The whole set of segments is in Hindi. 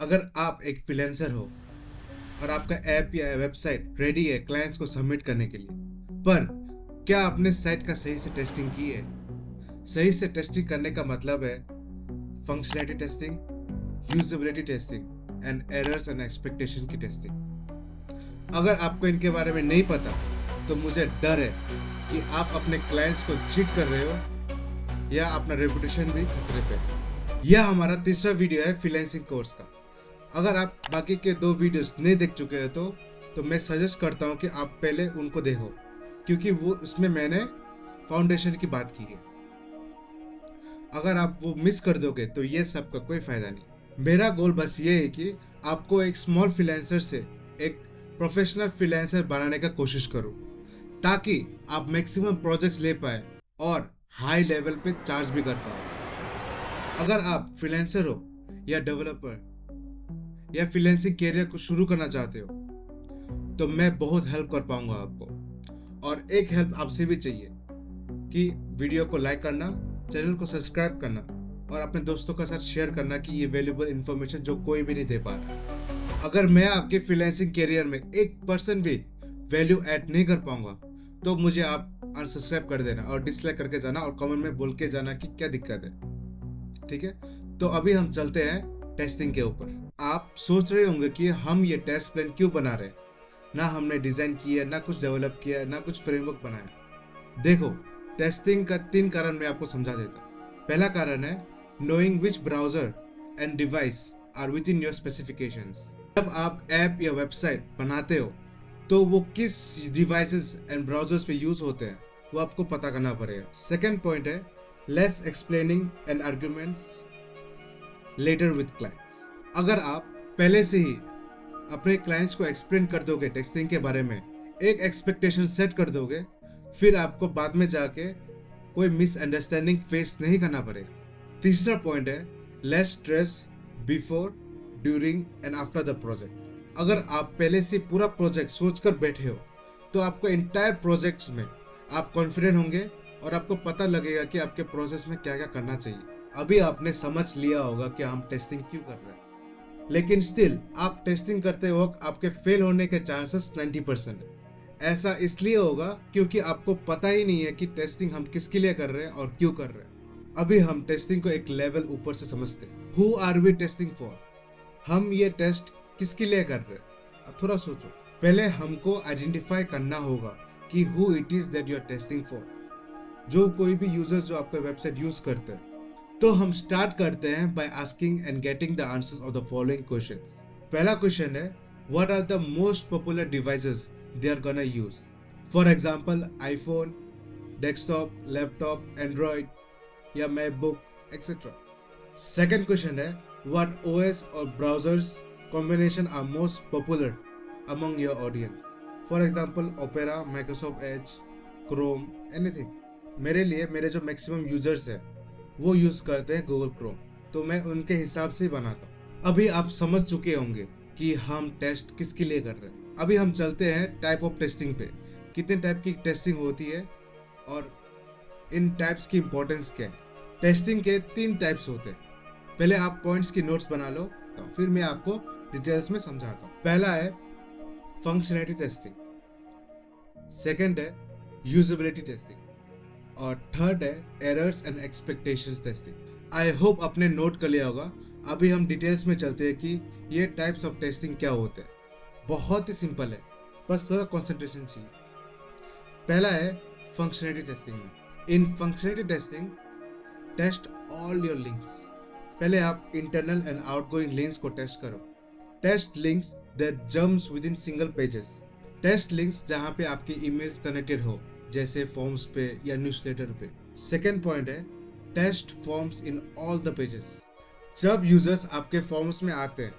अगर आप एक फ्रीलांसर हो और आपका ऐप या वेबसाइट रेडी है क्लाइंट्स को सबमिट करने के लिए, पर क्या आपने साइट का सही से टेस्टिंग की है? सही से टेस्टिंग करने का मतलब है functionality testing, usability testing and errors and expectation की टेस्टिंग। अगर आपको इनके बारे में नहीं पता तो मुझे डर है कि आप अपने क्लाइंट्स को चीट कर रहे हो या अपना रेपुटेशन भी खतरे पे है। यह हमारा तीसरा वीडियो है फ्रीलांसिंग कोर्स का। अगर आप बाकी के 2 वीडियोस नहीं देख चुके हैं तो मैं सजेस्ट करता हूं कि आप पहले उनको देखो, क्योंकि वो उसमें मैंने फाउंडेशन की बात की है। अगर आप वो मिस कर दोगे तो ये सब का कोई फायदा नहीं। मेरा गोल बस ये है कि आपको एक स्मॉल फ्रीलांसर से एक प्रोफेशनल फ्रीलांसर बनाने का कोशिश करूं, ताकि आप मैक्सिमम प्रोजेक्ट्स ले पाए और हाई लेवल पे चार्ज भी कर पाओ। अगर आप फ्रीलांसर हो या डेवलपर या फ्रीलांसिंग कैरियर को शुरू करना चाहते हो तो मैं बहुत हेल्प कर पाऊंगा आपको। और एक हेल्प आपसे भी चाहिए कि वीडियो को लाइक करना, चैनल को सब्सक्राइब करना और अपने दोस्तों के साथ शेयर करना कि ये वैल्यूएबल इन्फॉर्मेशन जो कोई भी नहीं दे पा रहा। अगर मैं आपके फ्रीलांसिंग कैरियर में 1% भी वैल्यू ऐड नहीं कर पाऊंगा तो मुझे आप अनसब्सक्राइब कर देना और डिसलाइक करके जाना और कमेंट में बोल के जाना कि क्या दिक्कत है। ठीक है, तो अभी हम चलते हैं टेस्टिंग के ऊपर। आप सोच रहे होंगे कि हम ये टेस्ट प्लान क्यों बना रहे हैं, ना हमने डिजाइन किया, ना कुछ डेवलप किया, ना कुछ फ्रेमवर्क बनाया। देखो, टेस्टिंग का 3 कारण मैं आपको समझा देता हूँ। पहला कारण है knowing which browser and device are within your specifications. जब आप ऐप या वेबसाइट बनाते हो तो वो किस डिवाइसेस एंड ब्राउजर्स पे यूज होते हैं वो आपको पता करना पड़ेगा। सेकेंड पॉइंट है less explaining and arguments later with clients. अगर आप पहले से ही अपने क्लाइंट्स को एक्सप्लेन कर दोगे टेस्टिंग के बारे में, एक एक्सपेक्टेशन सेट कर दोगे, फिर आपको बाद में जाके कोई मिसअंडरस्टैंडिंग फेस नहीं करना पड़ेगा। तीसरा पॉइंट है less stress before, during and after the project. अगर आप पहले से पूरा प्रोजेक्ट सोचकर बैठे हो तो आपको एंटायर प्रोजेक्ट्स में आप कॉन्फिडेंट होंगे और आपको पता लगेगा कि आपके प्रोसेस में क्या क्या करना चाहिए। अभी आपने समझ लिया होगा कि हम टेस्टिंग क्यों कर रहे हैं, लेकिन स्टिल आप टेस्टिंग करते वक्त आपके फेल होने के चांसेस 90% है। ऐसा इसलिए होगा क्योंकि आपको पता ही नहीं है कि टेस्टिंग हम किसके लिए कर रहे हैं और क्यों कर रहे हैं। अभी हम टेस्टिंग को एक लेवल ऊपर से समझते हैं। Who are we testing for? हम ये टेस्ट किसके लिए कर रहे हैं? थोड़ा सोचो। पहले हमको आइडेंटिफाई करना होगा कि who it is that you are testing for. जो कोई भी यूजर्स जो आपका वेबसाइट यूज करते हैं, तो हम स्टार्ट करते हैं by asking and getting the answers of the following question. पहला क्वेश्चन है what are the most popular devices they are gonna use. For example iPhone, desktop, laptop, Android या मैकबुक एक्सेट्रा। सेकंड क्वेश्चन है व्हाट ओएस और browsers combination are most popular among your audience. For example Opera, Microsoft Edge, Chrome, anything. मेरे लिए मेरे जो मैक्सिमम यूजर्स है वो यूज करते हैं गूगल क्रोम, तो मैं उनके हिसाब से ही बनाता हूँ। अभी आप समझ चुके होंगे कि हम टेस्ट किसके लिए कर रहे हैं। अभी हम चलते हैं टाइप ऑफ टेस्टिंग पे। कितने टाइप की टेस्टिंग होती है और इन टाइप्स की इंपॉर्टेंस क्या है। टेस्टिंग के 3 टाइप्स होते हैं। पहले आप पॉइंट्स की नोट्स बना लो, तो फिर मैं आपको डिटेल्स में समझाता हूँ। पहला है फंक्शनैलिटी टेस्टिंग, सेकेंड है यूजेबिलिटी टेस्टिंग और थर्ड है errors and expectations testing. I hope आपने नोट कर लिया होगा। अभी हम डिटेल्स में चलते हैं कि ये टाइप्स ऑफ टेस्टिंग क्या होते हैं। बहुत ही सिंपल है, बस थोड़ा कंसंट्रेशन चाहिए। पहला है functionality testing. In functionality testing test all your links. पहले आप इंटरनल एंड आउटगोइंग लिंक्स को टेस्ट करो। Test links that jumps within single pages. Test links जहाँ पे आपकी ईमेल्स कनेक्टेड हो, जैसे फॉर्म्स पे या न्यूज़लेटर पे। सेकेंड पॉइंट है test forms in all the pages. जब यूजर्स आपके फॉर्म्स में आते हैं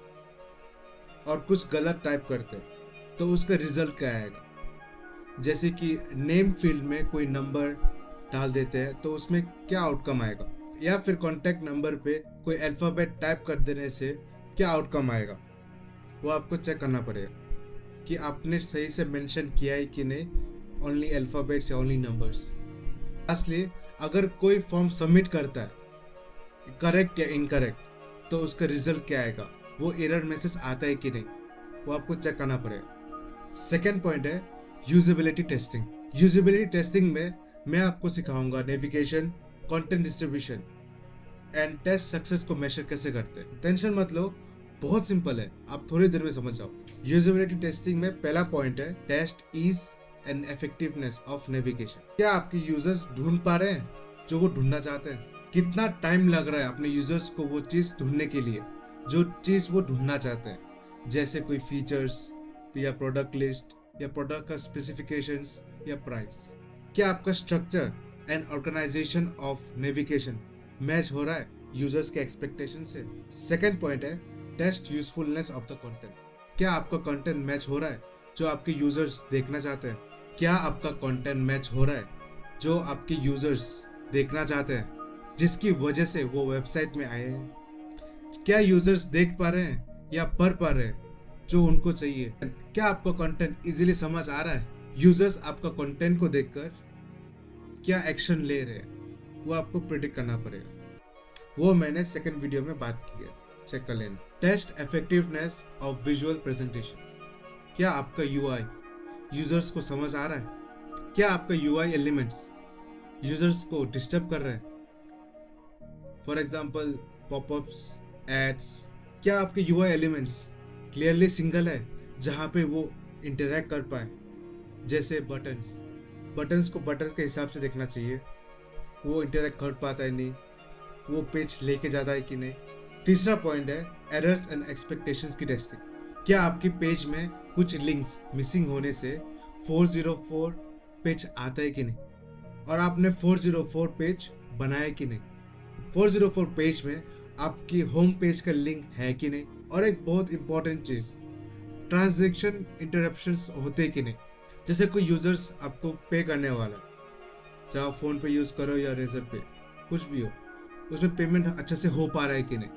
और कुछ गलत टाइप करते हैं तो उसका रिजल्ट क्या आएगा। जैसे कि नेम फील्ड में कोई नंबर डाल देते हैं तो उसमें क्या आउटकम आएगा, या फिर कॉन्टैक्ट नंबर पे कोई अल्फ़ाबेट टाइप कर देने से क्या आउटकम आएगा, वो आपको चेक करना पड़ेगा कि आपने सही से मेंशन किया है कि नहीं, ओनली अल्फ़ाबेट्स या ओनली नंबर्स। असली अगर कोई फॉर्म सबमिट करता है करेक्ट या इनकरेक्ट तो उसका रिजल्ट क्या आएगा। वो एरर मैसेज आता है कि नहीं, वो आपको चेक करना पड़ेगा। सेकेंड पॉइंट है यूजेबिलिटी टेस्टिंग। यूजेबिलिटी टेस्टिंग में मैं आपको सिखाऊंगा navigation, content distribution and test success को मेजर कैसे करते हैं। टेंशन मत लो, बहुत सिंपल है, आप थोड़ी देर में समझ जाओ। यूजेबिलिटी टेस्टिंग में पहला पॉइंट है test ease and effectiveness of navigation. क्या आपके यूजर्स ढूंढ पा रहे हैं जो वो ढूंढना चाहते हैं? कितना टाइम लग रहा है अपने यूजर्स को वो चीज ढूंढने के लिए जो चीज वो ढूंढना चाहते हैं, जैसे कोई फीचर्स या प्रोडक्ट लिस्ट या प्रोडक्ट का स्पेसिफिकेशंस या प्राइस। क्या आपका structure and organisation of navigation match हो रहा है यूजर्स के एक्सपेक्टेशन से? सेकेंड पॉइंट है test usefulness of the content. क्या आपका कंटेंट मैच हो रहा है जो आपके यूजर्स देखना चाहते हैं? क्या आपका कंटेंट मैच हो रहा है जो आपके यूजर्स देखना चाहते हैं, जिसकी वजह से वो वेबसाइट में आए हैं? क्या यूजर्स देख पा रहे हैं या पढ़ पा रहे हैं जो उनको चाहिए? क्या आपका कंटेंट इजीली समझ आ रहा है? यूजर्स आपका कंटेंट को देखकर क्या एक्शन ले रहे हैं वो आपको प्रिडिक्ट करना पड़ेगा। वो मैंने सेकंड वीडियो में बात की है, चेक कर लेना। Test effectiveness of visual presentation. क्या आपका यूआई यूजर्स को समझ आ रहा है? क्या आपका यूआई एलिमेंट्स यूजर्स को डिस्टर्ब कर रहे हैं? For example popups, ads. क्या आपके यूआई एलिमेंट्स क्लियरली सिंगल है जहां पे वो इंटरैक्ट कर पाए? जैसे बटन्स को बटन्स के हिसाब से देखना चाहिए, वो इंटरैक्ट कर पाता है नहीं, वो पेज लेके जाता है कि नहीं। तीसरा पॉइंट है एरर्स एंड एक्सपेक्टेशंस की टेस्टिंग। क्या आपके पेज में कुछ लिंक्स मिसिंग होने से 404 पेज आता है कि नहीं, और आपने 404 पेज बनाया कि नहीं? 404 पेज में आपकी होम पेज का लिंक है कि नहीं? और एक बहुत इंपॉर्टेंट चीज, ट्रांजैक्शन इंटरप्शंस होते कि नहीं? जैसे कोई यूजर्स आपको पे करने वाला है, चाहे फोन पे यूज करो या रेजर पे, कुछ भी हो, उसमें पेमेंट अच्छे से हो पा रहा है कि नहीं,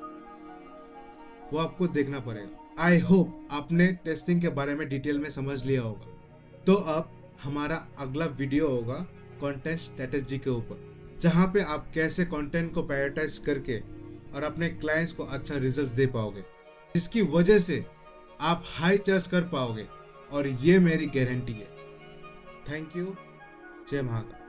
वो आपको देखना पड़ेगा। आई होप आपने टेस्टिंग के बारे में डिटेल में समझ लिया होगा। तो अब हमारा अगला वीडियो होगा कंटेंट स्ट्रेटेजी के ऊपर, जहां पे आप कैसे कंटेंट को प्रायोरिटाइज करके और अपने क्लाइंट्स को अच्छा रिजल्ट्स दे पाओगे, जिसकी वजह से आप हाई चार्ज कर पाओगे, और ये मेरी गारंटी है। Thank you. जय महाकाल।